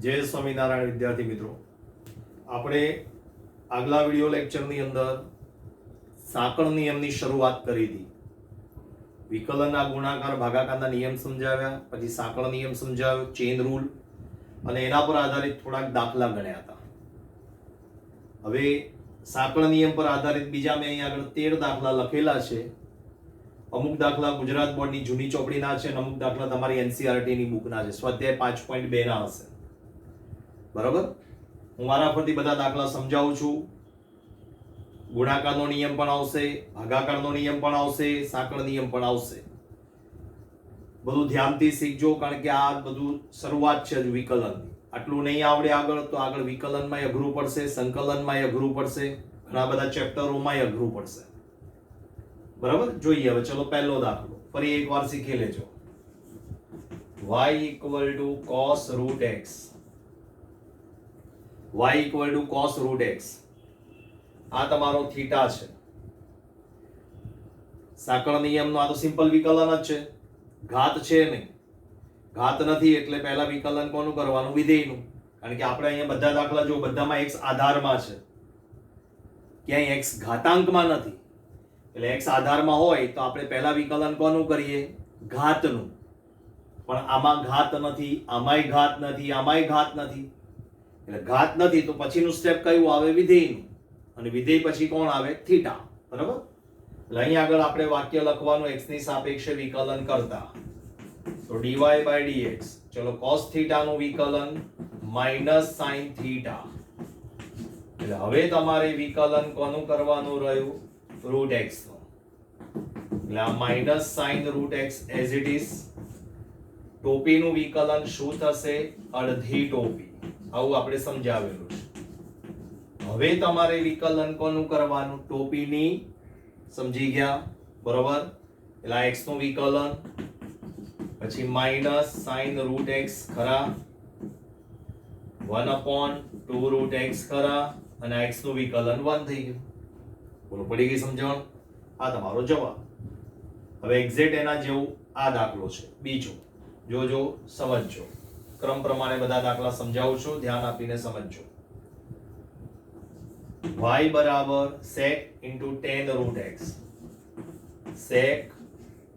જય સ્વામિનારાયણ વિદ્યાર્થી મિત્રો, આપણે આગલા વિડિયો લેક્ચરની અંદર સાંકળ નિયમની શરૂઆત કરી હતી. વિકલનના ગુણાકાર ભાગાકારના નિયમ સમજાવ્યા, પછી સાંકળ નિયમ સમજાવ્યો, ચેન રૂલ, અને એના પર આધારિત થોડાક દાખલા ગણ્યા હતા. હવે સાંકળ નિયમ પર આધારિત બીજા મેં અહીંયા આગળ 13 દાખલા લખેલા છે. અમુક દાખલા ગુજરાત બોર્ડની જૂની ચોપડીના છે અને અમુક દાખલા તમારી એનસીઆરટીની બુકના છે. સ્વાધ્યાય 5.2 ના હશે. બરાબર, હું મારા પરથી બધા દાખલા સમજાવું છું. ગુણાકારનો નિયમ પણ આવશે, ભાગાકારનો નિયમ પણ આવશે, સાંકળ નિયમ પણ આવશે. બધું ધ્યાનથી શીખજો, કારણ કે આ બધું શરૂઆત છે હજુ વિકલનની. આટલું નહીં આવડે આગળ તો આગળ વિકલનમાં અઘરું પડશે, સંકલનમાં અઘરું પડશે, ઘણા બધા ચેપ્ટરોમાં અઘરું પડશે. બરાબર, જોઈએ હવે. ચલો, પહેલો દાખલો ફરી એકવાર શીખી લેજો. y = cos root x. y = cos root x. આ તમારો થીટા છે. સાંકળ નિયમનો આ તો સિમ્પલ વિકલન જ છે, ઘાત છે નહીં. ઘાત નથી એટલે પહેલા વિકલન કોનું કરવાનું? વિધેયનું. કારણ કે આપણે અહીંયા બધા દાખલા જો બધામાં x આધારમાં છે, ક્યાંય x ઘાતાંકમાં નથી. એટલે x આધારમાં હોય તો આપણે પહેલા વિકલન કોનું કરીએ? ઘાતનું. પણ આમાં ઘાત નથી, આમાંય ઘાત નથી, આમાંય ઘાત નથી. એટલે ઘાત નથી તો પછીનું સ્ટેપ કયું આવે? વિધેયનું. અને વિધેય પછી કોણ આવે? થીટા. બરાબર, એટલે અહીં આગળ આપણે વાક્ય લખવાનું x ની સાપેક્ષે વિકલન કરતા. તો dy/dx. ચલો, cos થીટા નું વિકલન માઈનસ sin થીટા. એટલે હવે તમારે વિકલન કોનું કરવાનું રહ્યું? રૂટ x નું. એટલે આ minus sin root x as it is. ટોપીનું વિકલન શું થશે? અડધી ટોપી. આવું આપણે સમજાવેલું છે. હવે તમારે વિકલન કોનું કરવાનું? ટોપીની. સમજી ગયા? બરોબર, એટલે આ x નું વિકલન, પછી માઈનસ sin રૂટ x ખરા, 1/2 રૂટ x ખરા, અને આ x નું વિકલન 1 થઈ ગયું. બોલો, પડી ગઈ સમજણ? આ તમારો જવાબ. હવે એક્ઝેક્ટ એના જેવું આ દાખલો છે બીજો. જોજો, સમજજો. ક્રમ પ્રમાણે બધા દાખલા સમજાવું છું, ધ્યાન આપીને સમજજો. y બરાબર sec * tan root x. sec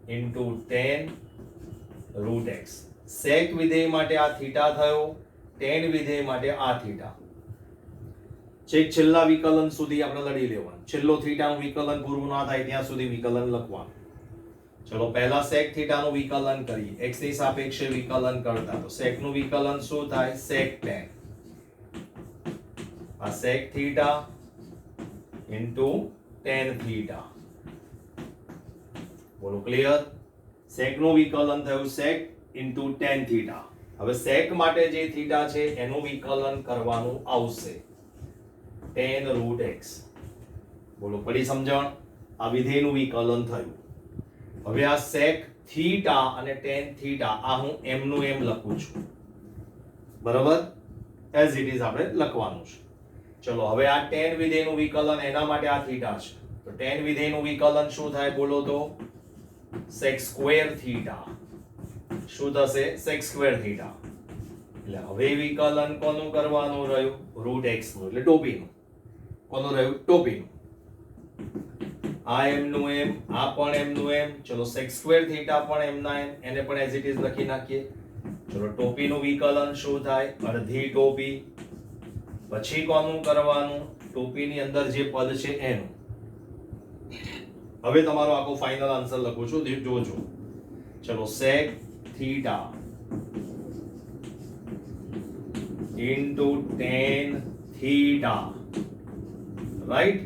* tan root x. sec વિધેય માટે આ થીટા થયો, tan વિધેય માટે આ થીટા. છેક છેલ્લા વિકલન સુધી આપણે લડી લેવાનું. છેલ્લો થીટાનું વિકલન પૂરું ના થાય ત્યાં સુધી વિકલન લખવાનું. ચલો, પહેલા sec થીટા નું વિકલન કરીએ. x ની સાપેક્ષે વિકલન કરતા. તો sec નું વિકલન શું થાય? sec tan. આ sec થીટા * tan થીટા. બોલો, ક્લિયર? sec નું વિકલન થયું sec * tan થીટા. હવે sec માટે જે થીટા છે એનું વિકલન કરવાનું આવશે tan root x. બોલો, પડી સમજણ? આ વિધેયનું વિકલન થયું. હવે આ sec થીટા અને tan થીટા આ હું m નું m લખું છું. બરાબર, એઝ ઇટ ઇઝ આપણે લખવાનું છે. ચલો, હવે આ tan વિધેયનું વિકલન એના માટે આ થીટા છે. તો tan વિધેયનું વિકલન શું થાય? બોલો તો sec સ્ક્વેર થીટા. શું થશે? sec square theta. એટલે હવે વિકલન કોનું કરવાનું રહ્યું? રૂટ x નું, એટલે ટોપીનું. કોનું રહ્યું? ટોપીનું. આ m નું m, આ પણ m નું m. ચલો, sec સ્ક્વેર થીટા પણ m ના m, એને પણ એઝ ઇટ ઇઝ લખી નાખીએ. ચલો, ટોપીનું વિકલન શું થાય? અડધી ટોપી. પછી કોનું કરવાનું? ટોપીની અંદર જે પદ છે એનું. હવે તમારો આખો ફાઇનલ આન્સર લખું છું, જોજો. ચલો, sec theta * tan theta, right?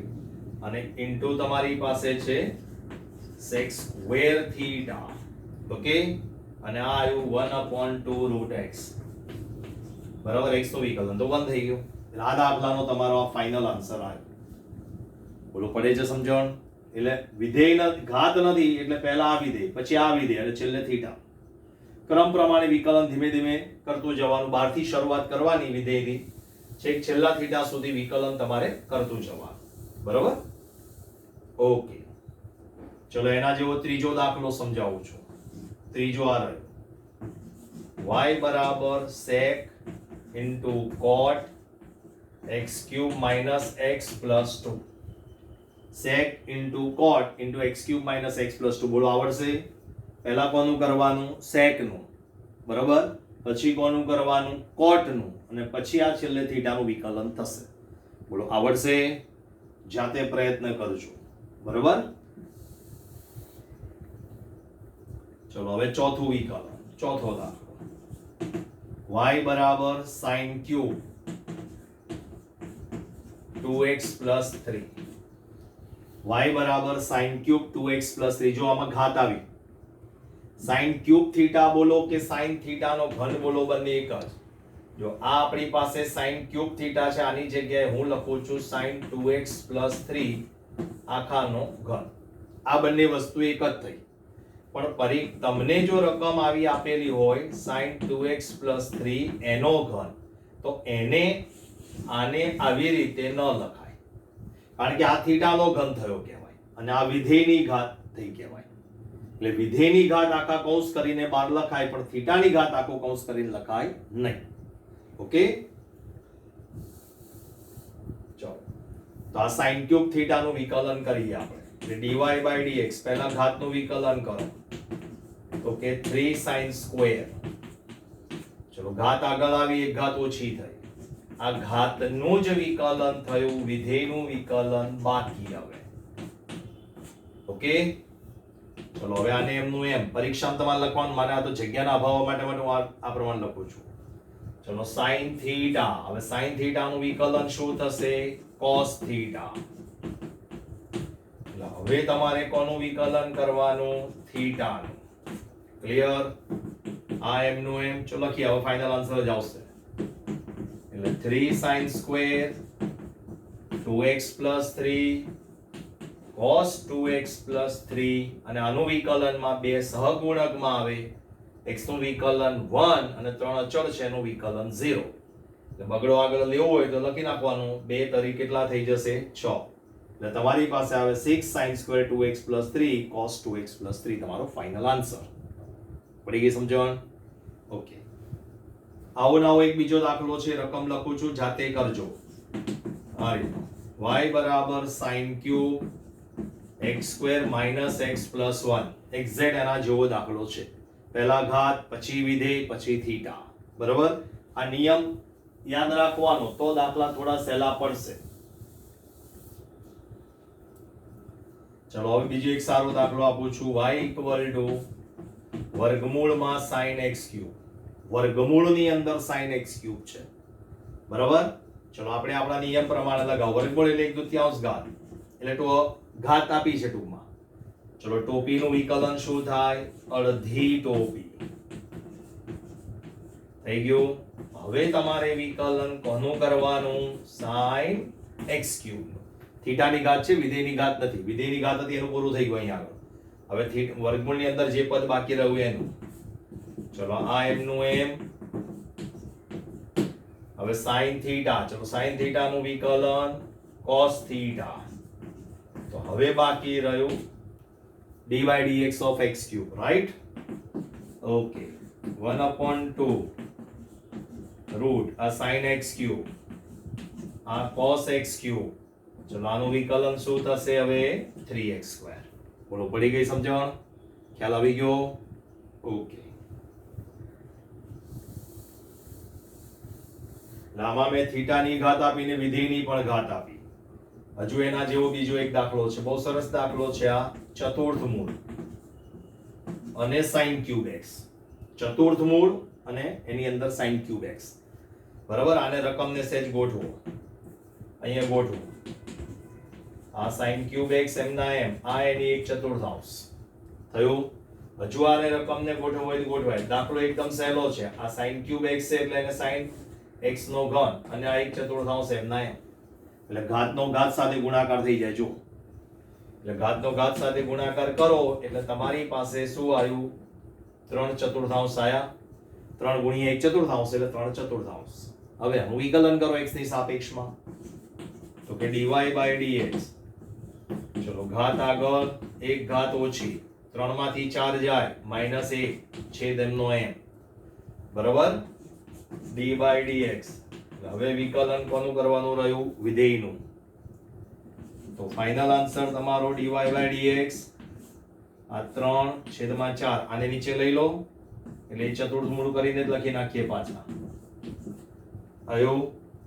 અને ઇન્ટુ તમારી પાસે છે sec સ્ક્વેર થીટા. ઓકે, અને આ આવ્યું 1/2 રૂટ x. બરાબર, x નું વિકલન તો 1 થઈ ગયું. એટલે આ દાખલાનો તમારો આ ફાઇનલ આન્સર આવ્યો. બોલો, પડે છે સમજણ? એટલે વિધેય ઘાત નથી એટલે પહેલા આ વિધેય, પછી આ વિધેય અને છેલ્લે થીટા. ક્રમ પ્રમાણે વિકલન ધીમે ધીમે કરતું જવાનું. બહારથી શરૂઆત કરવાની વિધેયની, છેક છેલ્લા થીટા સુધી વિકલન તમારે કરતું જવાનું. બરાબર, ઓકે. ચલો, એના જેવો ત્રીજો દાખલો સમજાવું છું. ત્રીજો આ રહ્યો. y બરાબર sec into cot x cube minus x plus 2. sec into cot into x cube minus x plus 2. બોલો આવડશે? પહેલા કોનું કરવાનું? sec નું, બરાબર? પછી કોનું કરવાનું? cot નું, અને પછી આ છેલ્લે થીટાનું વિકલન થશે. બોલો આવડશે? જાતે પ્રયત્ન કરજો, બરાબર? ચલો હવે ચોથું વિકલન, ચોથો દાખલો. y બરાબર sin cube 2x plus 3. y બરાબર sin ક્યુબ 2x plus 3. જો આમાં ઘાત આવી, sin ક્યુબ થીટા બોલો કે sin થીટાનો ઘન બોલો, બંને એક જ. જો આ આપણી પાસે sin ક્યુબ થીટા છે, આની જગ્યાએ હું લખું છું sin 2x plus 3 આખાનો ઘન. આ બંને વસ્તુ એક જ થઈ. પણ તમને જો રકમ આવી આપેલી હોય sin 2x plus 3 એનો ઘન, તો એને આને આવી રીતે ન લખાય, કારણ કે આ થીટાનો ઘન થયો કહેવાય અને આ વિધેયની ઘાત થઈ કહેવાય. એટલે વિધેયની ઘાત આખા કૌંસ કરીને બહાર લખાય, પણ થીટાની ઘાત આખો કૌંસ કરીને લખાય નહીં. ઓકે, ચલો તો આ sin ક્યુબ થીટાનું વિકલન કરીએ આપણે. એટલે dy by dx, પહેલા ઘાતનું વિકલન કરો તો કે 3 sin સ્ક્વેર. ચલો ઘાત આગળ આવી, એક ઘાત ઓછી થઈ. આ ઘાતનું જ વિકલન થયું, વિધેયનું વિકલન બાકી. હવે ઓકે, ચલો હવે આને એમનું એમ પરીક્ષામાં તમારે લખવાનું, મારે આ તો જગ્યાના અભાવ માટે હું આ પ્રમાણે લખું છું. ચલો sin થીટા, હવે sin થીટાનું વિકલન શું થશે? cos theta. એટલે હવે તમારે કોનું વિકલન કરવાનું? થીટાનું. ક્લિયર? આ એમનું એમ. ચલો લખીએ, હવે ફાઇનલ આન્સર જ આવશે. એટલે 3 sin square 2x plus 3 cos 2x plus 3, અને આનું વિકલનમાં બે સહગુણકમાં આવે. x નું વિકલન 1 અને 3 અચળ છે, એનું વિકલન 0. એટલે બગડો આગળ લેવો હોય તો લખી નાખવાનું, 2 તરી કેટલા થઈ જશે? 6. એટલે તમારી પાસે આવે 6 sin square 2x plus 3 cos 2x plus 3 તમારો ફાઇનલ આન્સર. પડી ગઈ સમજણ? ઓકે, આવો નવો એક બીજો દાખલો છે, રકમ લખું છું, જાતે કરજો. આ રીતે y બરાબર sin cube x square minus x plus 1. Exact એના જેવો દાખલો છે. પહેલા ઘાત, પછી વિધેય, પછી થીટા. બરાબર? આ નિયમ યાદ રાખવાનો, તો દાખલા થોડા સહેલા પડશે. ચલો હવે બીજો એક સારો દાખલો આપું છું. y ઇક્વલ ટુ વર્ગમૂળમાં sin x ક્યુબ. વર્ગમૂળની અંદર sin x ક્યુબ છે, બરાબર? ચલો આપણે આપણા નિયમ પ્રમાણે લગાવો. વર્ગમૂળ એટલે 1/2 ઘાત, એટલે તો ઘાત આપી છે ટૂંકમાં. ચલો ટોપીનું વિકલન શું થાય? અડધી ટોપી. થઈ ગયું. હવે તમારે વિકલન કોનું કરવાનું? sin x cube. થીટાની ઘાત છે, વિધેયની ઘાત નથી. વિધેયની ઘાત હતી, એનું પૂરું થઈ ગયું અહીંયા આગળ. હવે વર્ગમૂળની અંદર જે પદ બાકી રહ્યું એનું. ચલો આ એમનું એમ. હવે sin થીટા, ચલો sin થીટાનું વિકલન cos થીટા. તો હવે બાકી રહ્યું dy dx of x cube, right? Okay, 1/2 root આ sin x cube, આ cos x cube. ચલો આનું વિકલન શું થશે હવે? 3x square. બોલો પડી ગઈ સમજણ? ખ્યાલ આવી ગયો? ઓકે, આમાં મેં થીટાની ઘાત આપીને વિધેયની પણ ઘાત આપી. હજુ એના જેવો બીજો એક દાખલો છે, બહુ સરસ દાખલો છે આ. ચતુર્થ મૂળ અને sin ક્યુબ x. ચતુર્થ મૂળ અને એની અંદર sin ક્યુબ x. બરાબર? આને રકમને સહેજ ગોઠવો, અહીંયા ગોઠવો. આ sin ક્યુબ x એમના એમ, આ એની 1/4 થયું. હજુ આને રકમને ગોઠવો હોય તો ગોઠવાય. દાખલો એકદમ સહેલો છે. આ sin ક્યુબ x છે એટલે એને sin x નો ઘન, અને આ 1/4 એમના એમ. એટલે ઘાતનો ઘાત સાથે ગુણાકાર થઈ જાય. જો એટલે ઘાતનો ઘાત સાથે ગુણાકાર કરો એટલે તમારી પાસે શું આવ્યું? 3/4 આયા. 3 ગુણ્યા 1/4 એટલે 3/4. હવે આનું વિકલન કરો x ની સાપેક્ષમાં, તો કે dy by dx. ચલો ઘાત આગળ, એક ઘાત ઓછી, 3 માંથી 4 જાય, -1 છેદ એમનો m. બરાબર? D by dx. હવે વિકલન કોનું કરવાનું રહ્યું? વિધેયનું. તો ફાઇનલ આન્સર તમારો dy by dx આ 3/4. આને નીચે લઈ લો એટલે એ ચતુર્થમૂળ કરીને જ લખી નાખીએ પાછા. આયો.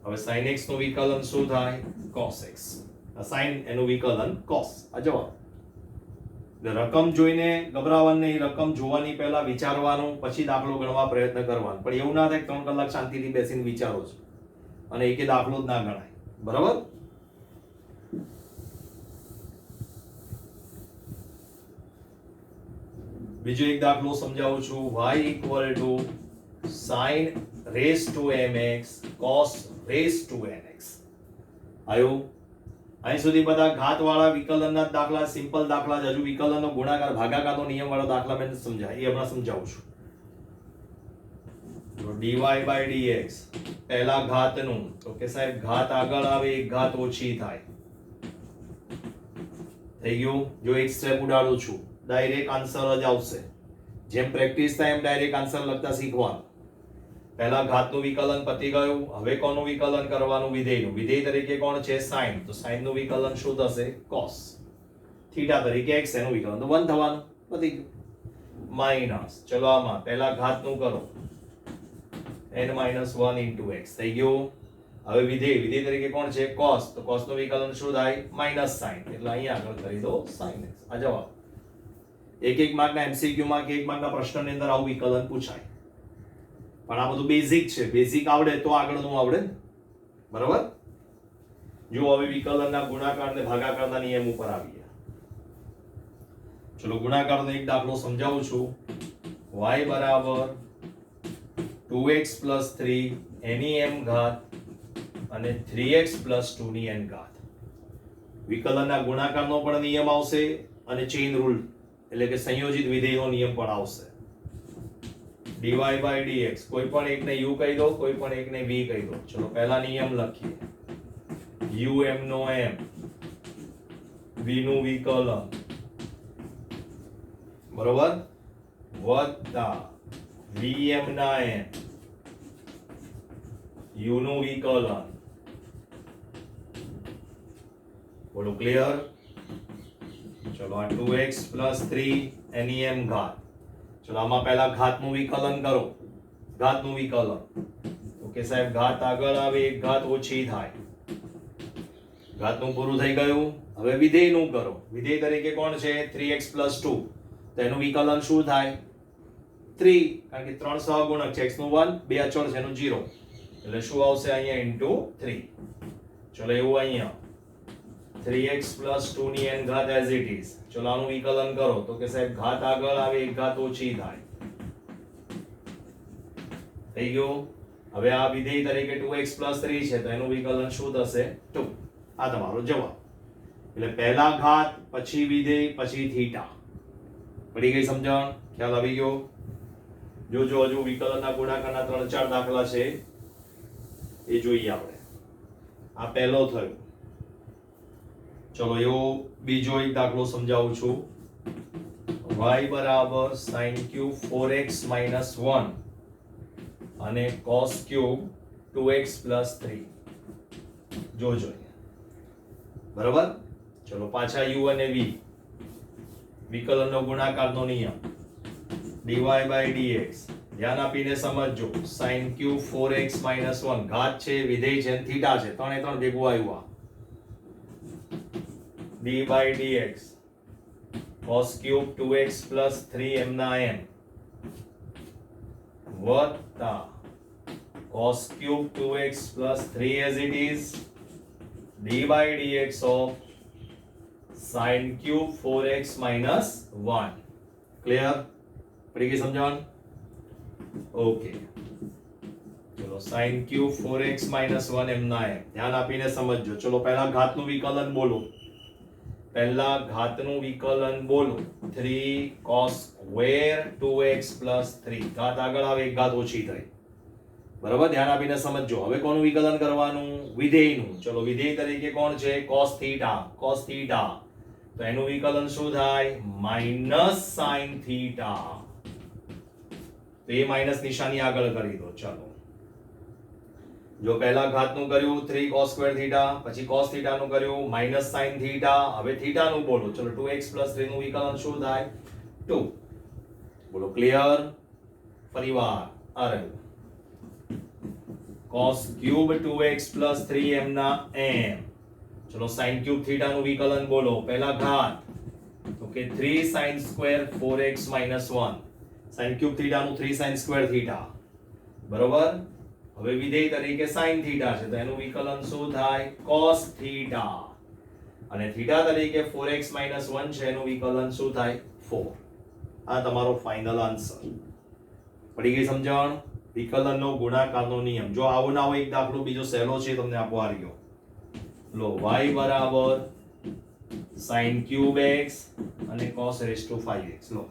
હવે sin x નું વિકલન શું થાય? cos x. આ sin એનું વિકલન cos. આ જવાબ. રકમ જોઈને ગભરાવાનું નહીં, રકમ જોવાની પહેલા વિચારવાનું, પછી દાખલો ગણવા પ્રયત્ન કરવાનો. પણ એવું ના થાય કે 3 કલાક શાંતિથી બેસીને વિચારો છો અને એકે દાખલો જ ના ગણાય. બરાબર? બીજો એક દાખલો સમજાવું છું. y = sin raised to mx cos raised to nx. આયો. અહીં સુધી બધા ઘાતવાળા વિકલનના દાખલા, સિમ્પલ દાખલા જ. હજુ વિકલનનો ગુણાકાર ભાગાકારનો નિયમ વાળો દાખલા મેં સમજાય, એ હમણાં સમજાવું છું. તો dy by dx પહેલા ઘાતનું, તો કે સાહેબ ઘાત આગળ આવે એક ઘાત ઓછી થાય. થઈ ગયું? જો એક સ્ટેપ ઉડાડું છું, ડાયરેક્ટ આન્સર જ આવશે. જેમ પ્રેક્ટિસ થાય એમ ડાયરેક્ટ આન્સર લખતા શીખવાનું. પહેલા ઘાતનું વિકલન પતી ગયું. હવે કોનું વિકલન કરવાનું? વિધેયનું. વિધેય તરીકે કોણ છે? sin. તો sin નું વિકલન શું થશે? cos. થીટા તરીકે x, એનું વિકલન તો 1 થવાનું. પતી ગયું. માઈનસ, ચલો આમાં પહેલા ઘાતનું કરો, n-1 into x થઈ ગયું. હવે વિધેય, વિધેય તરીકે કોણ છે? cos. તો cos નું વિકલન શું થાય? -sin. એટલે અહીંયા આગળ કરી દો sin x. આ જવાબ. એક માર્કના MCQ માં કે એક માર્કના પ્રશ્નની અંદર આવું વિકલન પૂછાય. પણ આ બધું બેઝિક છે. બેઝિક આવડે તો આગળનું આવડે ને. બરાબર? જો હવે વિકલનના ગુણાકાર અને ભાગાકારના નિયમ ઉપર આવીએ. ચલો ગુણાકારનો એક દાખલો સમજાવું છું. y = 2x + 3 ની m ઘાત અને 3x + 2 ની n ઘાત. વિકલનના ગુણાકારનો પણ નિયમ આવશે અને ચેઇન રૂલ એટલે કે સંયોજિત વિધેયનો નિયમ પણ આવશે. dy by dx કોઈ પણ એકને u કહી દો, કોઈ પણ એકને v કહી દો. ચલો પહેલા નિયમ લખીએ. um નો m, v નું વિકલન, બરોબર, વત્તા vm ના m, u નું વિકલન. બોલો ક્લિયર? ચલો આ 2x + 3 ની m ઘાત. ચલો આમાં પહેલા ઘાતનું વિકલન કરો. ઘાતનું વિકલન, તો કે સાહેબ ઘાત આગળ આવે એક ઘાત ઓછી થાય. ઘાતનું પૂરું થઈ ગયું. હવે વિધેયનું કરો. વિધેય તરીકે કોણ છે? 3x + 2. તો એનું વિકલન શું થાય? 3, કારણ કે 3 સહગુણક છે. x નું 1, 2 અચળ છે, એનું 0. એટલે શું આવશે અહીંયા? into 3. ચલો એવું અહીંયા 3x + 2 ની n ઘાત as it is. ચલો આનું વિકલન કરો. તો કે સાહેબ ઘાત આગળ આવે એક ઘાત ઓછી થાય. થઈ ગયું? હવે આ વિધેય તરીકે 2x + 3 છે, તો એનું વિકલન શું થશે? 2. આ તમારો જવાબ. એટલે પહેલા ઘાત, પછી વિધેય, પછી થીટા. પડી ગઈ સમજણ? ખ્યાલ આવી ગયો? જો હજુ વિકલનના ગુણાકારના 3-4 દાખલા છે એ જોઈએ આપણે. આ પહેલો થયો. ચલો એવો બીજો એક દાખલો સમજાવું છું. y = sin³ 4x - 1 અને cos³ 2x + 3. જોજો. બરાબર? ચલો પાછા u અને v. વિકલનનો ગુણાકારનો નિયમ. dy by dx ધ્યાન આપીને સમજજો. sin³ 4x - 1 ઘાત છે, વિધેય છે, થીટા છે. 3 ભેગું આવ્યું. d by dx cos³ 2x + 3m ના m વત્તા cos³ 2x + 3 as it is d by dx of sin³ 4x - 1. Clear? પડી ગઈ સમજણ? ઓકે. ચલો sin³ 4x - 1 m ના m ધ્યાન આપીને સમજજો. ચલો પહેલા ઘાતનું વિકલન બોલો. પહેલા ઘાતનું વિકલન બોલો. 3 cos² 2x + 3. ઘાત આગળ આવે એક ઘાત ઓછી થઈ. બરાબર? ધ્યાન આપીને સમજજો. હવે કોનું વિકલન કરવાનું? વિધેયનું. ચલો વિધેય તરીકે કોણ છે? cos θ. તો એનું વિકલન શું થાય? -sin θ. તો એ માઈનસ નિશાની આગળ કરી દો. ચલો જો પહેલા ઘાતનું કર્યું 3 cos સ્ક્વેર થીટા, પછી cos થીટા નું કર્યું માઇનસ sin થીટા, હવે થીટા નું બોલો. ચલો 2x 3 નું વિકલન શું થાય? 2. બોલો ક્લિયર? ફરીવાર આ રહ્યું cos ક્યુબ 2x 3 m ના m. ચલો sin ક્યુબ થીટા નું વિકલન બોલો. પહેલા ઘાત તો કે 3 sin square 4x 1. sin cube theta નું 3 sin સ્ક્વેર થીટા, બરોબર. હવે વિધેય તરીકે sin થીટા છે તો એનું વિકલન શું થાય? cos theta. અને થીટા તરીકે 4x 1 છે એનું વિકલન શું થાય? 4. આ તમારો ફાઇનલ આન્સર. પડી ગઈ સમજણ? વિકલનનો ગુણાકારનો નિયમ. જો આવો ના હોય એક દાખલો બીજો સહેલો છે તમને આપો આ રહ્યો. લો y બરાબર sin ક્યુબ x અને cos રેઝ ટુ 5x. લો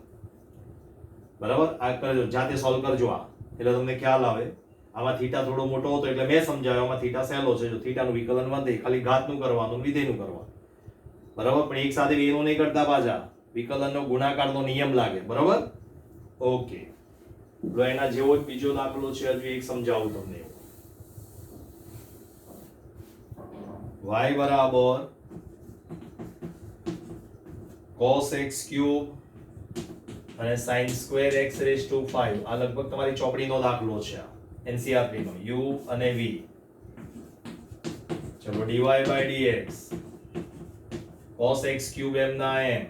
બરાબર, આ કરજો, જાતે સોલ્વ કરજો આ, એટલે તમને ખ્યાલ આવે. આમાં થીટા થોડો મોટો હતો એટલે મેં સમજાવ્યો, આમાં થીટા સહેલો છે. જો થીટાનું વિકલન વધે, ખાલી ઘાતનું કરવાનું, વિધેયનું કરવાનું, બરાબર. પણ એક સાથે બેનું નહીં કરતા પાછા, વિકલનનો ગુણાકારનો નિયમ લાગે, બરાબર. ઓકે, તો એના જેવો જ બીજો દાખલો છે, હજુ એક સમજાવું તમને. y બરાબર cos x ક્યુબ અને sin square x raise to 5. આ લગભગ તમારી ચોપડીનો દાખલો છે, NCERT નો, u અને v. ચલો dy by dx cos x cube m ના m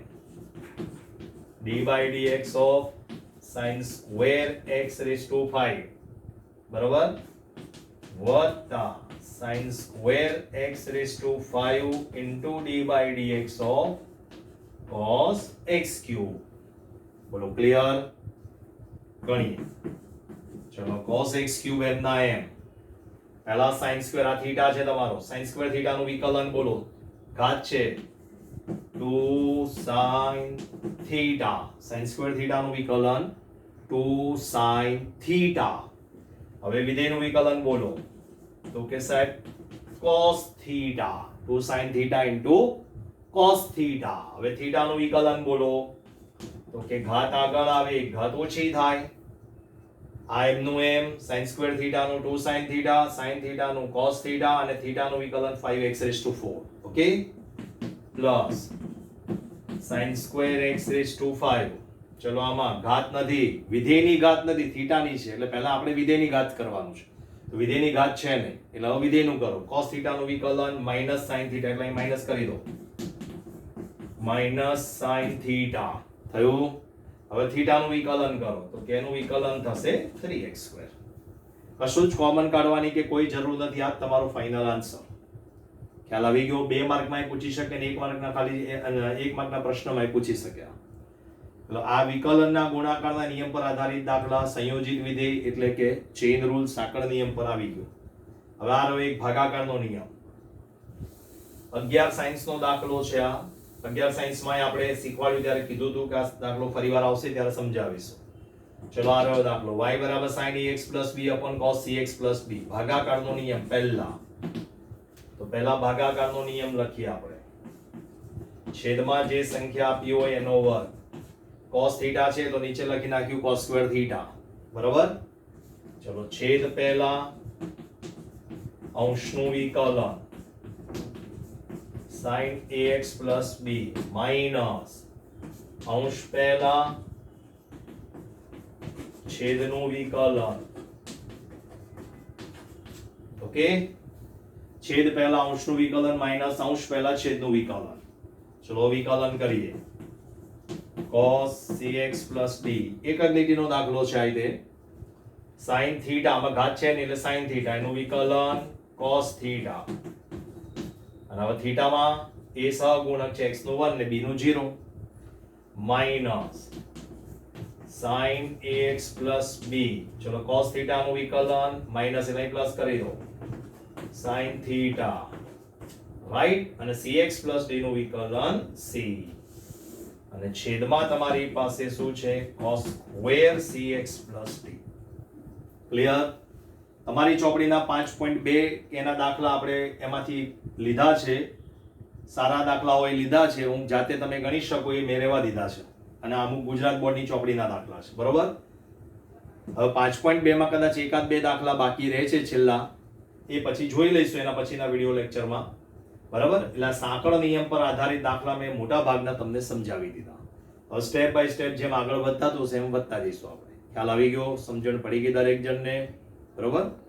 d by dx of sin square x raise to 5, બરોબર, વત્તા sin square x raise to 5 into d by dx of cos x cube. બોલો clear? ગણીએ. ચલો cos x cube m ના m, પહેલા sin square, આ theta છે તમારો, sin સ્ક્વેર થીટા નું વિકલન બોલો. ઘાત છે 2 sin theta, sin square theta નું વિકલન 2 sin થીટા. હવે વિધેયનું વિકલન બોલો તો કે સાહેબ cos theta, 2 sin theta into cos theta. હવે થીટા નું વિકલન બોલો તો કે ઘાત આગળ આવે, ઘાત ઓછી થાય. આ m નું m, sin સ્ક્વેર થીટા નું 2 sin થીટા, sin થીટા નું cos થીટા અને થીટા નું વિકલન 5x raise to 4. Okay, plus sin square x raise to 5. ચલો આમાં ઘાત નથી, વિધેયની ઘાત નથી, થીટાની છે, એટલે પહેલા આપણે વિધેયની ઘાત કરવાનું છે. તો વિધેયની ઘાત છે નહીં, એટલે હવે વિધેયનું કરો. cos થીટા નું વિકલન માઇનસ sin થીટા, એટલે અહીં માઇનસ કરી દો, માઇનસ sin થીટા થયું. હવે થીટાનું વિકલન કરો તો કે એનું વિકલન થશે 3x². કશું જ કોમન કાઢવાની કે કોઈ જરૂર નથી. આ તમારો ફાઇનલ આન્સર. ખ્યાલ આવી ગયો? 2 માર્કમાં પૂછી શકે ને 1 માર્કના ખાલી 1 માર્કના પ્રશ્નમાં પૂછી શકે. એટલે આ વિકલનના ગુણાકારના નિયમ પર આધારિત દાખલા, સંયોજિત વિધેય એટલે કે ચેઇન રૂલ, સાંકળ નિયમ પર આવી ગયો. હવે આ રહ્યો એક ભાગાકારનો નિયમ. 11 સાયન્સનો દાખલો છે આ. 11 સાયન્સમાં આપણે શીખવાડ્યું ત્યારે કીધું હતું કે આ દાખલો ફરીવાર આવશે ત્યારે સમજાવીશું. ચલો આ રહ્યો દાખલો. y બરાબર sin ax b upon cos cx b. ભાગાકારનો નિયમ પહેલા. તો પહેલા ભાગાકારનો નિયમ લખીએ આપણે. છેદમાં જે સંખ્યા આપી હોય એનો વર્ગ. cos થીટા છે તો નીચે લખી નાખ્યું cos સ્ક્વેર થીટા, બરાબર. ચલો છેદ પહેલા અંશનું વિકલન sin ax b માઈનસ અંશ પહેલા છેદનું વિકલન. ઓકે, છેદ પહેલા અંશનું વિકલન માઈનસ અંશ પહેલા છેદનું વિકલન. ચલો વિકલન કરીએ. cos cx d એક જ લીટીનો દાખલો છે. આ રીતે sin થીટા માં ઘાત છે ને એટલે sin થીટા, એનું વિકલન cos થીટા. અને હવે થીટામાં a સહગુણક છે, x નું 1 ને b નું 0, માઈનસ sin ax b. ચલો cos થીટા નું વિકલન માઈનસ એટલે પ્લસ કરી દો, sin થીટા, રાઈટ. અને cx d નું વિકલન c. અને છેદમાં તમારી પાસે શું છે? cos square cx d. Clear? તમારી ચોપડીના 5.2 એના દાખલા આપણે એમાંથી લીધા છે. સારા દાખલા હોય લીધા છે, હું જાતે તમે ગણી શકો એ મેં રહેવા દીધા છે. અને અમુક ગુજરાત બોર્ડની ચોપડીના દાખલા છે, બરોબર. હવે 5.2 માં કદાચ એકાદ બે દાખલા બાકી રહે છે છેલ્લા, એ પછી જોઈ લઈશું એના પછીના વિડીયો લેક્ચરમાં. બરાબર? એટલે આ સાંકળ નિયમ પર આધારિત દાખલા મેં મોટા ભાગના તમને સમજાવી દીધા. હવે સ્ટેપ બાય સ્ટેપ જેમ આગળ વધતા જશે એમ વધતા જઈશું આપણે. ખ્યાલ આવી ગયો? સમજણ પડી ગઈ દરેક જણને? બરોબર?